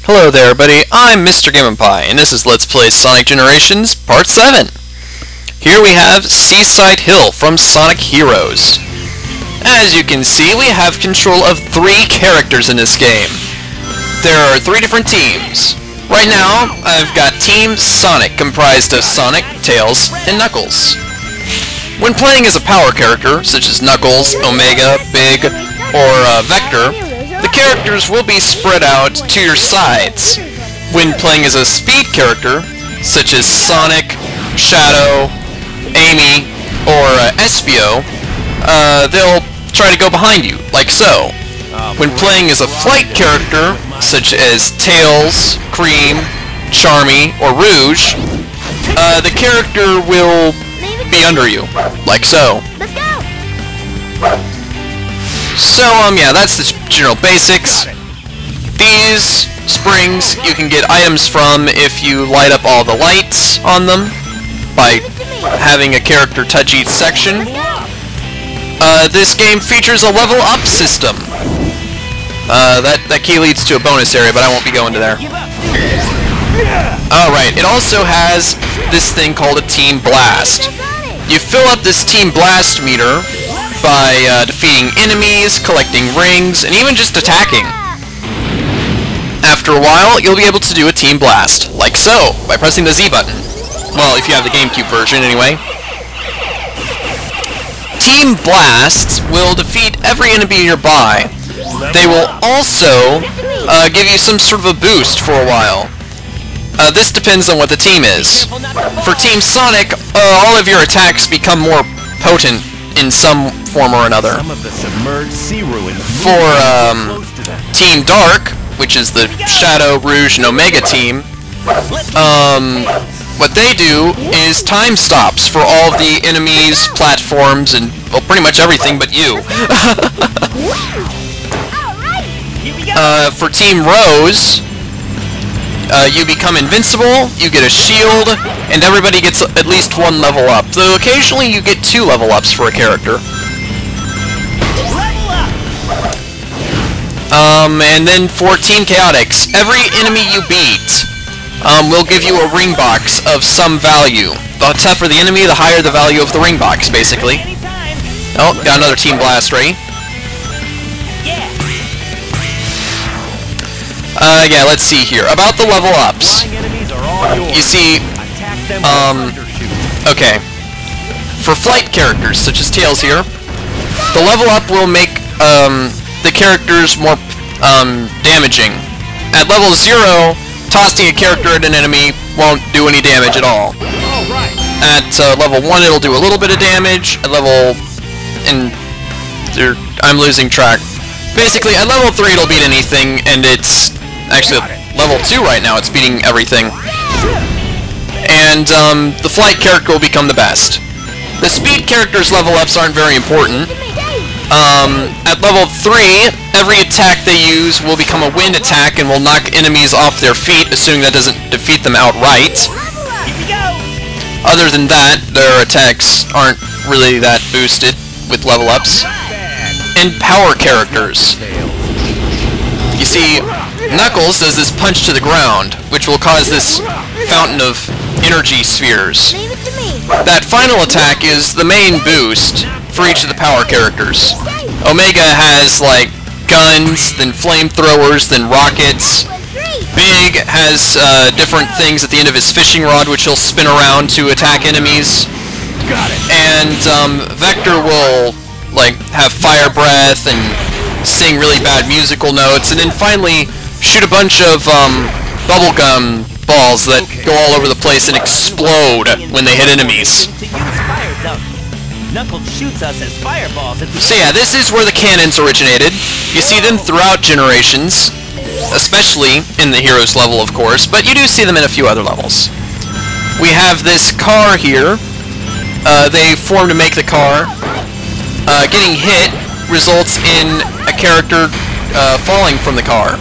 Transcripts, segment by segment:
Hello there everybody, I'm Mr. Game & Pie, and this is Let's Play Sonic Generations Part 7. Here we have Seaside Hill from Sonic Heroes. As you can see, we have control of 3 characters in this game. There are 3 different teams. Right now, I've got Team Sonic, comprised of Sonic, Tails, and Knuckles. When playing as a power character, such as Knuckles, Omega, Big, or Vector, the characters will be spread out to your sides. When playing as a speed character, such as Sonic, Shadow, Amy, or Espio, they'll try to go behind you, like so. When playing as a flight character, such as Tails, Cream, Charmy, or Rouge, the character will be under you, like so. So, yeah, that's the general basics. These springs you can get items from if you light up all the lights on them by having a character touch each section. This game features a level up system. That key leads to a bonus area, but I won't be going to there. Alright, it also has this thing called a Team Blast. You fill up this Team Blast meter by defeating enemies, collecting rings, and even just attacking. After a while, you'll be able to do a Team Blast, like so, by pressing the Z button. Well, if you have the GameCube version, anyway. Team Blasts will defeat every enemy nearby. They will also give you some sort of a boost for a while. This depends on what the team is. For Team Sonic, all of your attacks become more potent in some form or another. For Team Dark, which is the Shadow, Rouge, and Omega team, what they do is time stops for all of the enemies, platforms, and, well, pretty much everything but you. For Team Rose, you become invincible, you get a shield, and everybody gets at least 1 level up. Though occasionally you get 2 level ups for a character. And then for Team Chaotix, every enemy you beat will give you a ring box of some value. The tougher the enemy, the higher the value of the ring box, basically. Oh, got another Team Blast ready. Yeah, let's see here. About the level ups. You see, okay. For flight characters, such as Tails here, the level up will make the characters more damaging. At level 0, tossing a character at an enemy won't do any damage at all. At level 1, it'll do a little bit of damage. At level... I'm losing track. Basically, at level 3, it'll beat anything, and it's... Actually, level 2 right now, it's beating everything. And the flight character will become the best. The speed characters' level ups aren't very important. At level 3, every attack they use will become a wind attack and will knock enemies off their feet, assuming that doesn't defeat them outright. Other than that, their attacks aren't really that boosted with level ups. And power characters. You see, Knuckles does this punch to the ground, which will cause this fountain of energy spheres. That final attack is the main boost for each of the power characters. Omega has, like, guns, then flamethrowers, then rockets. Big has different things at the end of his fishing rod, which he'll spin around to attack enemies. And Vector will, like, have fire breath and sing really bad musical notes, and then finally shoot a bunch of bubblegum balls that go all over the place and explode when they hit enemies. So yeah, this is where the cannons originated. You see them throughout generations, especially in the Heroes level, of course, but you do see them in a few other levels. We have this car here. They form to make the car. Getting hit results in a character falling from the car.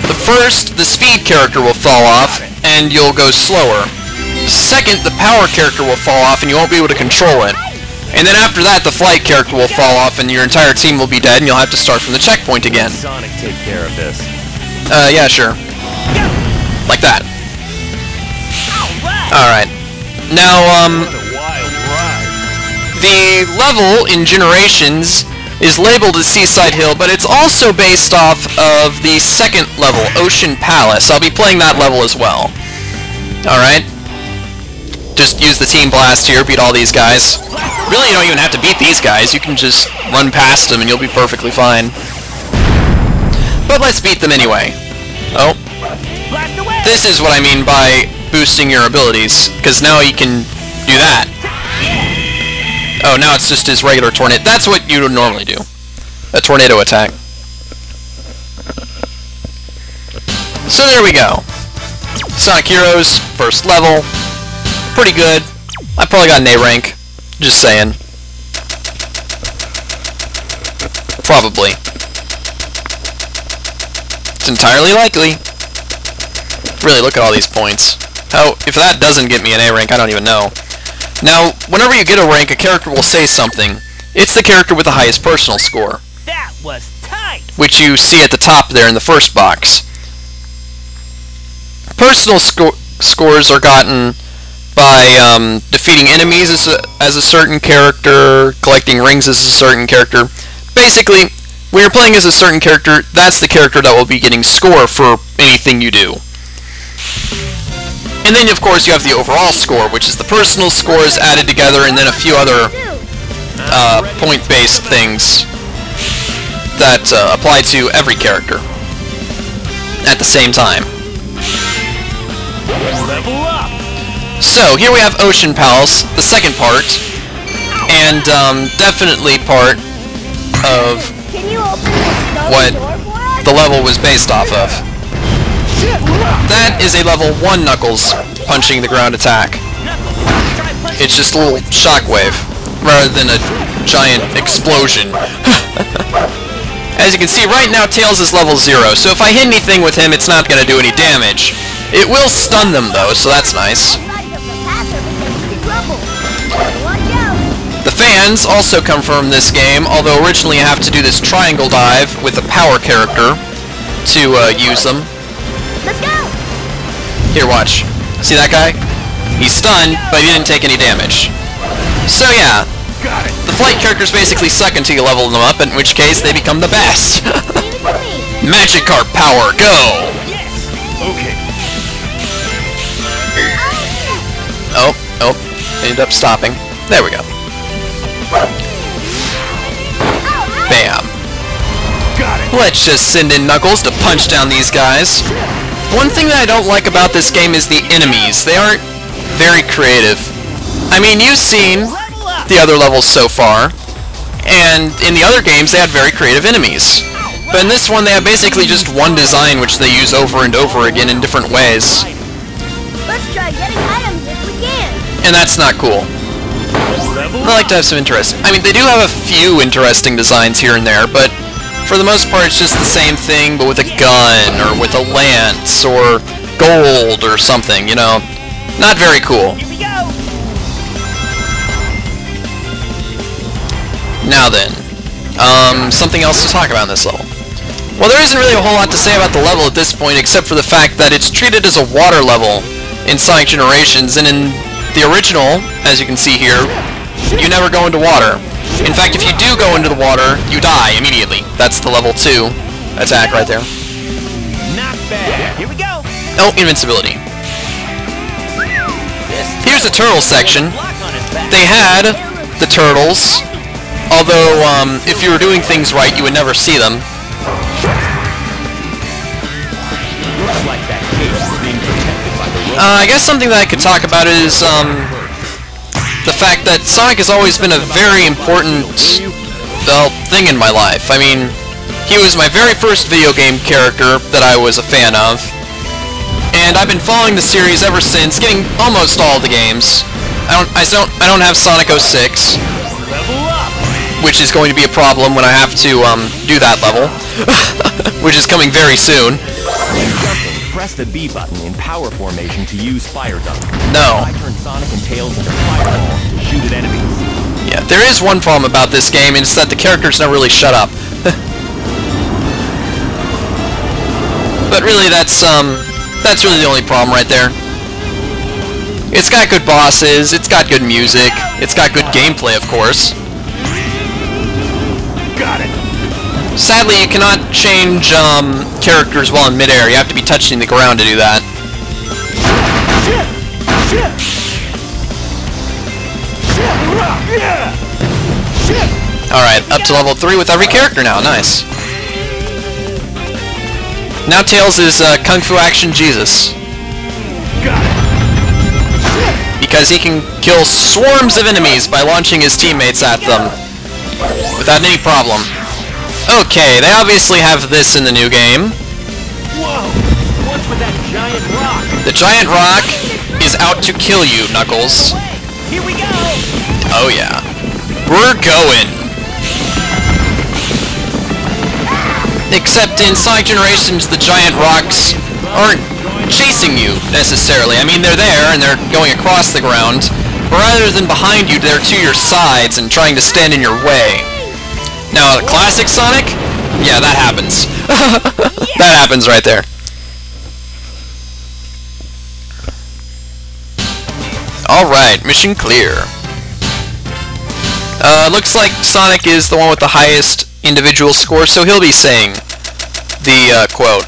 The speed character will fall off, and you'll go slower. Second, the power character will fall off, and you won't be able to control it. And then after that, the flight character will fall off, and your entire team will be dead, and you'll have to start from the checkpoint again. Sonic take care of this. Yeah, sure. Like that. Alright. Now, the level in Generations is labeled as Seaside Hill, but it's also based off of the second level, Ocean Palace. I'll be playing that level as well. Alright. Just use the Team Blast here, beat all these guys. Really, you don't even have to beat these guys, you can just run past them and you'll be perfectly fine. But let's beat them anyway. Oh. This is what I mean by boosting your abilities, because now you can do that. Oh, now it's just his regular tornado. That's what you would normally do. A tornado attack. So there we go. Sonic Heroes, first level. Pretty good. I probably got an A rank. Just saying. Probably. It's entirely likely. Really, look at all these points. How, if that doesn't get me an A rank, I don't even know. Now, whenever you get a rank, a character will say something. It's the character with the highest personal score. That was tight. Which you see at the top there in the first box. Personal scores are gotten by defeating enemies as a certain character, collecting rings as a certain character. Basically, when you're playing as a certain character, that's the character that will be getting score for anything you do. And then, of course, you have the overall score, which is the personal scores added together, and then a few other point-based things that apply to every character at the same time. Level up. So, here we have Ocean Palace, the second part, and definitely part of what the level was based off of. That is a level 1 Knuckles punching the ground attack. It's just a little shockwave, rather than a giant explosion. As you can see, right now Tails is level 0, so if I hit anything with him, it's not going to do any damage. It will stun them, though, so that's nice. The fans also come from this game, although originally you have to do this triangle dive with a power character to use them. Let's go! Here, watch. See that guy? He's stunned, but he didn't take any damage. So yeah, the flight characters basically suck until you level them up, in which case they become the best. Magikarp power, go! Okay. Oh, ended up stopping. There we go. Bam. Got it. Let's just send in Knuckles to punch down these guys. One thing that I don't like about this game is the enemies. They aren't very creative. I mean, you've seen the other levels so far, and in the other games they had very creative enemies. But in this one they have basically just one design which they use over and over again in different ways. Let's try getting items if we can. And that's not cool. I like to have some interest. I mean, they do have a few interesting designs here and there, but for the most part it's just the same thing, but with a gun, or with a lance, or gold, or something, you know. Not very cool. Here we go. Now then, something else to talk about in this level. Well, there isn't really a whole lot to say about the level at this point, except for the fact that it's treated as a water level in Sonic Generations, and in the original, as you can see here, you never go into water. In fact, if you do go into the water, you die immediately. That's the level 2 attack right there. Not bad. Here we go. Oh, invincibility. Here's the turtle section. They had the turtles, although if you were doing things right, you would never see them. Looks like that cave is being protected by the rope. I guess something that I could talk about is the fact that Sonic has always been a very important thing in my life. I mean, he was my very first video game character that I was a fan of, and I've been following the series ever since, getting almost all the games. I don't have Sonic 06, Level up. which is going to be a problem when I have to do that level, which is coming very soon. When jumping, press the B button in power formation to use Fire Dunk. No. I turn Sonic and Tails into fireballs to shoot at enemies. Yeah, there is one problem about this game, and it's that the characters never really shut up. But really, that's That's really the only problem right there. It's got good bosses, it's got good music, it's got good gameplay, of course. Got it. Sadly, you cannot change characters while in midair. You have to be touching the ground to do that. Alright, up to level 3 with every character now. Nice. Now Tails is Kung Fu Action Jesus. Got it. Because he can kill swarms of enemies by launching his teammates at them without any problem. Okay, they obviously have this in the new game. Whoa! What's with that giant rock? The giant rock is out to kill you, Knuckles. Here we go! Oh yeah. We're going! Except in Sonic Generations, the giant rocks aren't chasing you, necessarily. I mean, they're there, and they're going across the ground, but rather than behind you, they're to your sides and trying to stand in your way. Now, classic Sonic? Yeah, that happens. That happens right there. Alright, mission clear. Looks like Sonic is the one with the highest individual score, so he'll be saying the quote.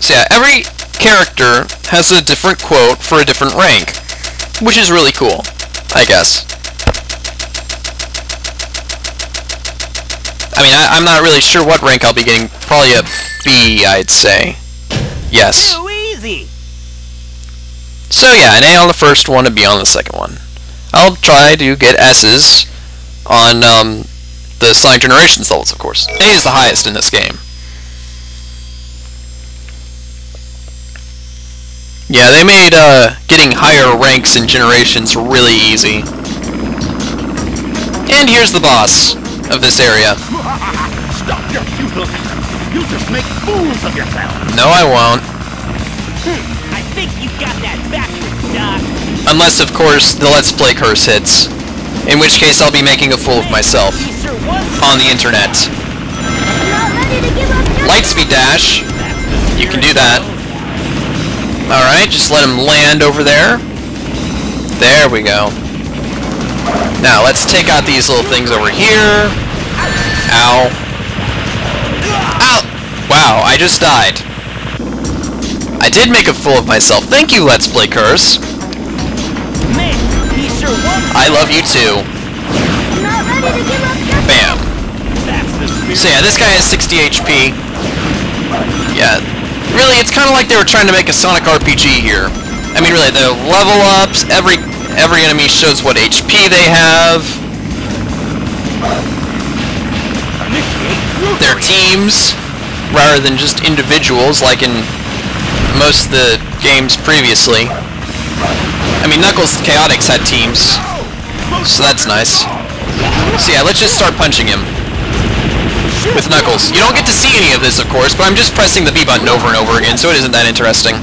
So yeah, every character has a different quote for a different rank, which is really cool, I guess. I mean, I'm not really sure what rank I'll be getting. Probably a B, I'd say. Yes. Too easy. So yeah, an A on the first one, a B on the second one. I'll try to get S's on the Sonic Generations levels, of course. A is the highest in this game. Yeah, they made getting higher ranks in Generations really easy. And here's the boss of this area. Stop your futility. You just make fools of yourself. No, I won't. I think you got that backwards, Doc. Unless, of course, the Let's Play curse hits. In which case, I'll be making a fool of myself. On the internet. Not ready to give up just Lightspeed dash. You can do that. Alright, just let him land over there. There we go. Now, let's take out these little things over here. Ow. Ow! Wow, I just died. I did make a fool of myself. Thank you, Let's Play Curse. Man, he sure was. I love you too. not ready to give up just Bam. That's the spirit. So yeah, this guy has 60 HP. Yeah. Really, it's kind of like they were trying to make a Sonic RPG here. I mean, really, the level ups, every enemy shows what HP they have. Their teams, rather than just individuals, like in most of the games previously. I mean, Knuckles Chaotix had teams, so that's nice. So yeah, let's just start punching him with Knuckles. You don't get to see any of this, of course, but I'm just pressing the B button over and over again, so it isn't that interesting.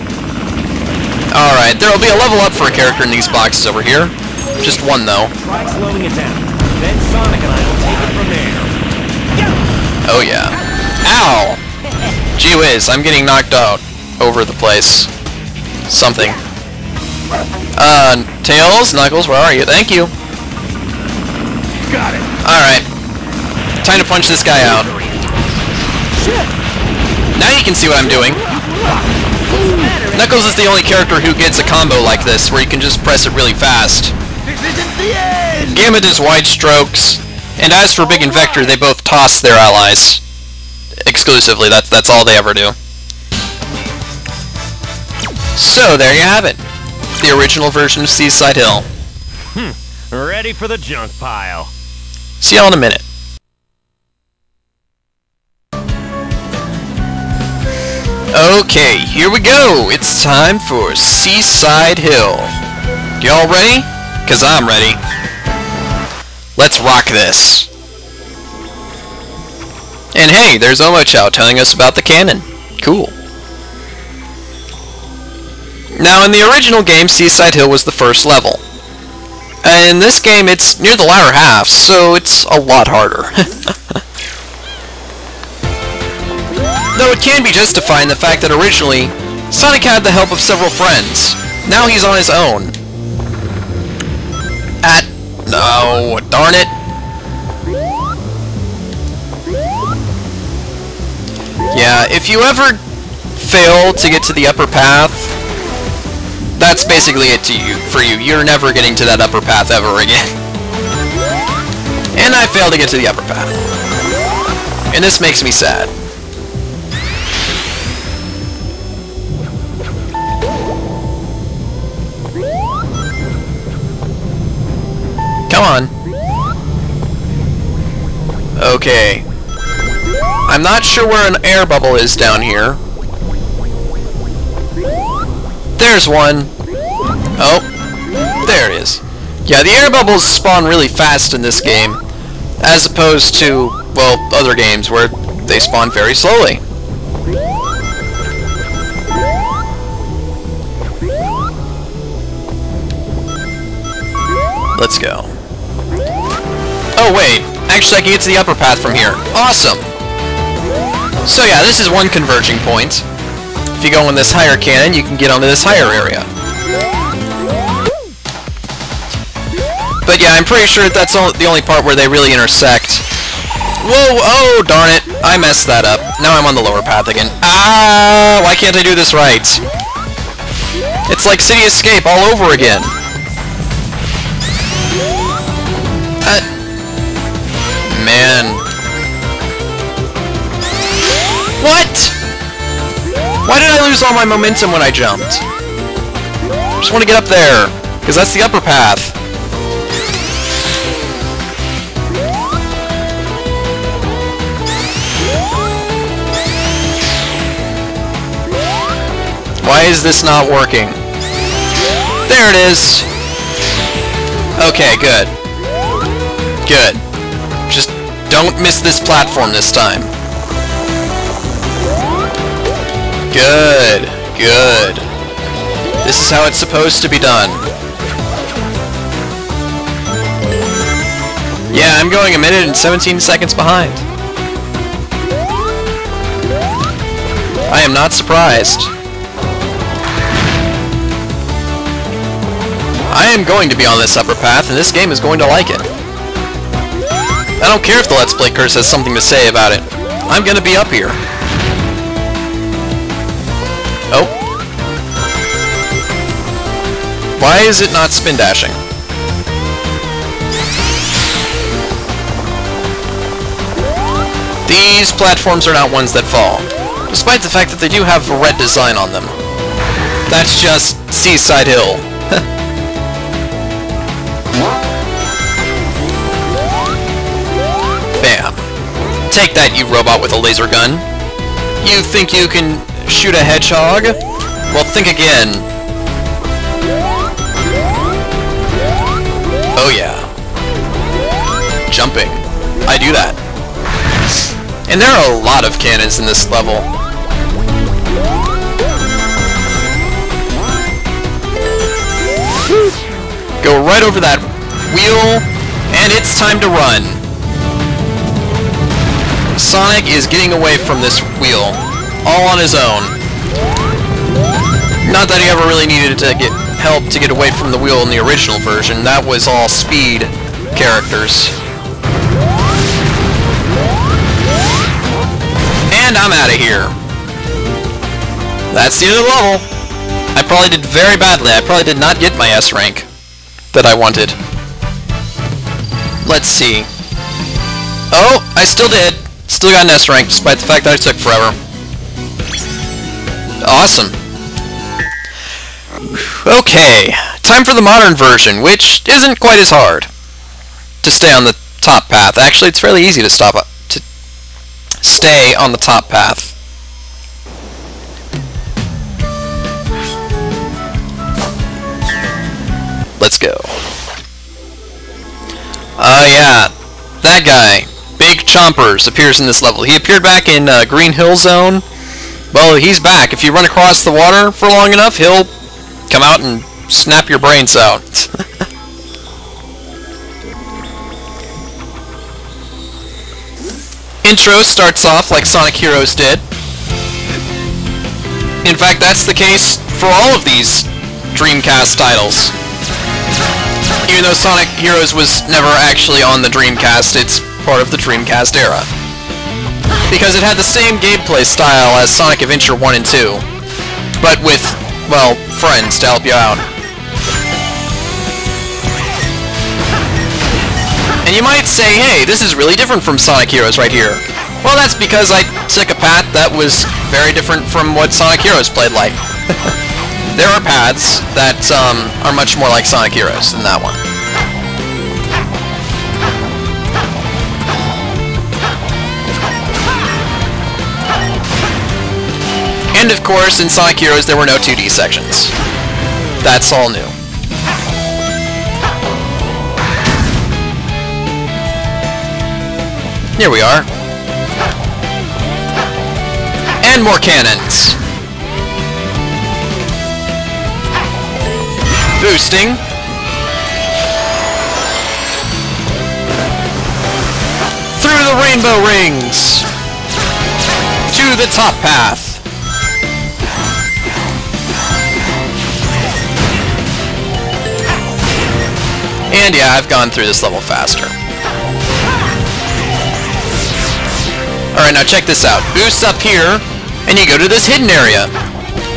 Alright, there will be a level up for a character in these boxes over here. Just one, though. Try slowing it down. Then Sonic and I will take it from there. Oh, yeah. Ow! Gee whiz, I'm getting knocked out over the place. Something. Tails, Knuckles, where are you? Thank you. Got it. Alright. Time to punch this guy out. Now you can see what I'm doing. Knuckles is the only character who gets a combo like this, where you can just press it really fast. This isn't the end. Gamma does wide strokes, and as for Big and Vector, they both toss their allies. Exclusively, that's all they ever do. So, there you have it. The original version of Seaside Hill. Ready for the junk pile. See y'all in a minute. Okay, here we go! It's time for Seaside Hill. Y'all ready? 'Cause I'm ready. Let's rock this. And hey, there's Omochao telling us about the canon. Cool. Now, in the original game, Seaside Hill was the first level. And in this game, it's near the latter half, so it's a lot harder. Though it can be justified in the fact that originally, Sonic had the help of several friends. Now he's on his own. No, darn it. Yeah, if you ever fail to get to the upper path, that's basically it for you. You're never getting to that upper path ever again. And I failed to get to the upper path. And this makes me sad. Come on. Okay. I'm not sure where an air bubble is down here. There's one. Oh, there it is. Yeah, the air bubbles spawn really fast in this game, as opposed to, well, other games where they spawn very slowly. Let's go. Oh wait, actually I can get to the upper path from here. Awesome! So yeah, this is one converging point. If you go in this higher cannon, you can get onto this higher area. But yeah, I'm pretty sure that's the only part where they really intersect. Whoa, oh darn it, I messed that up. Now I'm on the lower path again. Ah, why can't I do this right? It's like City Escape all over again. Man. What? Why did I lose all my momentum when I jumped? I just want to get up there, because that's the upper path. Why is this not working? There it is! Okay, good. Good. Just don't miss this platform this time. Good. Good. This is how it's supposed to be done. Yeah, I'm going 1 minute and 17 seconds behind. I am not surprised. I am going to be on this upper path, and this game is going to like it. I don't care if the Let's Play Curse has something to say about it. I'm gonna be up here. Oh. Why is it not spin dashing? These platforms are not ones that fall, despite the fact that they do have a red design on them. That's just Seaside Hill. Bam. Take that, you robot with a laser gun. You think you can shoot a hedgehog? Well, think again. Oh yeah. Jumping. I do that. And there are a lot of cannons in this level. Go right over that wheel, and it's time to run. Sonic is getting away from this wheel, all on his own. Not that he ever really needed to get help to get away from the wheel in the original version. That was all speed characters. And I'm out of here. That's the end of the level. I probably did very badly. I probably did not get my S rank that I wanted. Let's see. Oh, I still did. Still got an S rank, despite the fact that it took forever. Awesome. Okay, time for the modern version, which isn't quite as hard to stay on the top path. Actually, it's fairly easy to stay on the top path. Let's go. Yeah, that guy, Big Chompers, appears in this level. He appeared back in Green Hill Zone. Well, he's back. If you run across the water for long enough, he'll come out and snap your brains out. Intro starts off like Sonic Heroes did. In fact, that's the case for all of these Dreamcast titles. Even though Sonic Heroes was never actually on the Dreamcast, it's part of the Dreamcast era. Because it had the same gameplay style as Sonic Adventure 1 and 2, but with, well, friends to help you out. And you might say, hey, this is really different from Sonic Heroes right here. Well, that's because I took a path that was very different from what Sonic Heroes played like. There are paths that are much more like Sonic Heroes than that one. And of course, in Sonic Heroes there were no 2D sections. That's all new. Here we are. And more cannons. Boosting. Through the rainbow rings. To the top path. And yeah, I've gone through this level faster. Alright, now check this out. Boost up here, and you go to this hidden area.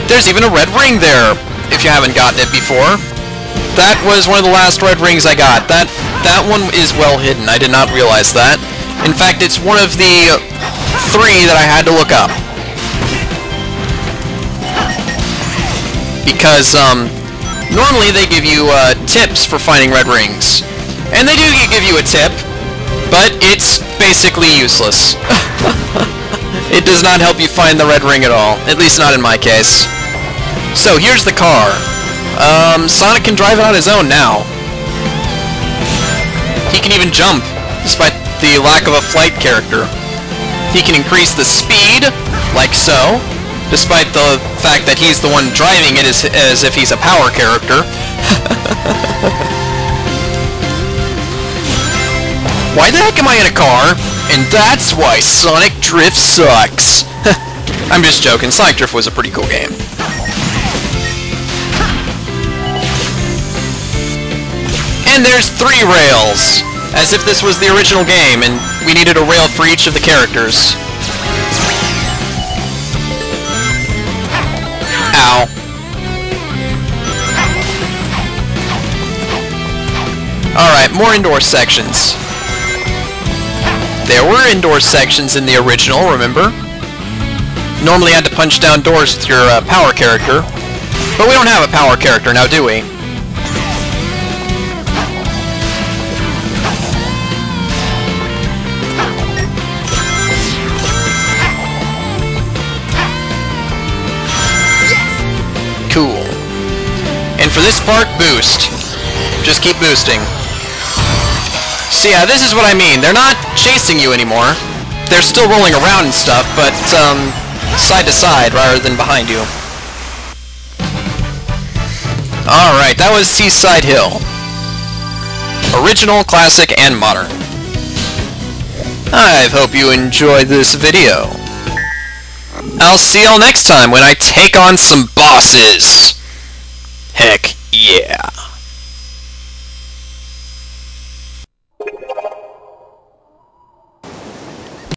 There's even a red ring there, if you haven't gotten it before. That was one of the last red rings I got. That one is well hidden. I did not realize that. In fact, it's one of the 3 that I had to look up. Because, normally they give you tips for finding red rings. And they do give you a tip, but it's basically useless. It does not help you find the red ring at all, at least not in my case. So here's the car. Sonic can drive it on his own now. He can even jump, despite the lack of a flight character. He can increase the speed, like so, despite the fact that he's the one driving it as if he's a power character. Why the heck am I in a car? And that's why Sonic Drift sucks. I'm just joking, Sonic Drift was a pretty cool game. And there's 3 rails, as if this was the original game and we needed a rail for each of the characters. Ow. Alright, more indoor sections. There were indoor sections in the original, remember? Normally you had to punch down doors with your power character. But we don't have a power character now, do we? Cool. And for this part, boost. Just keep boosting. So yeah, this is what I mean. They're not chasing you anymore. They're still rolling around and stuff, but side to side rather than behind you. Alright, that was Seaside Hill. Original, classic, and modern. I hope you enjoyed this video. I'll see y'all next time when I take on some bosses. Heck yeah.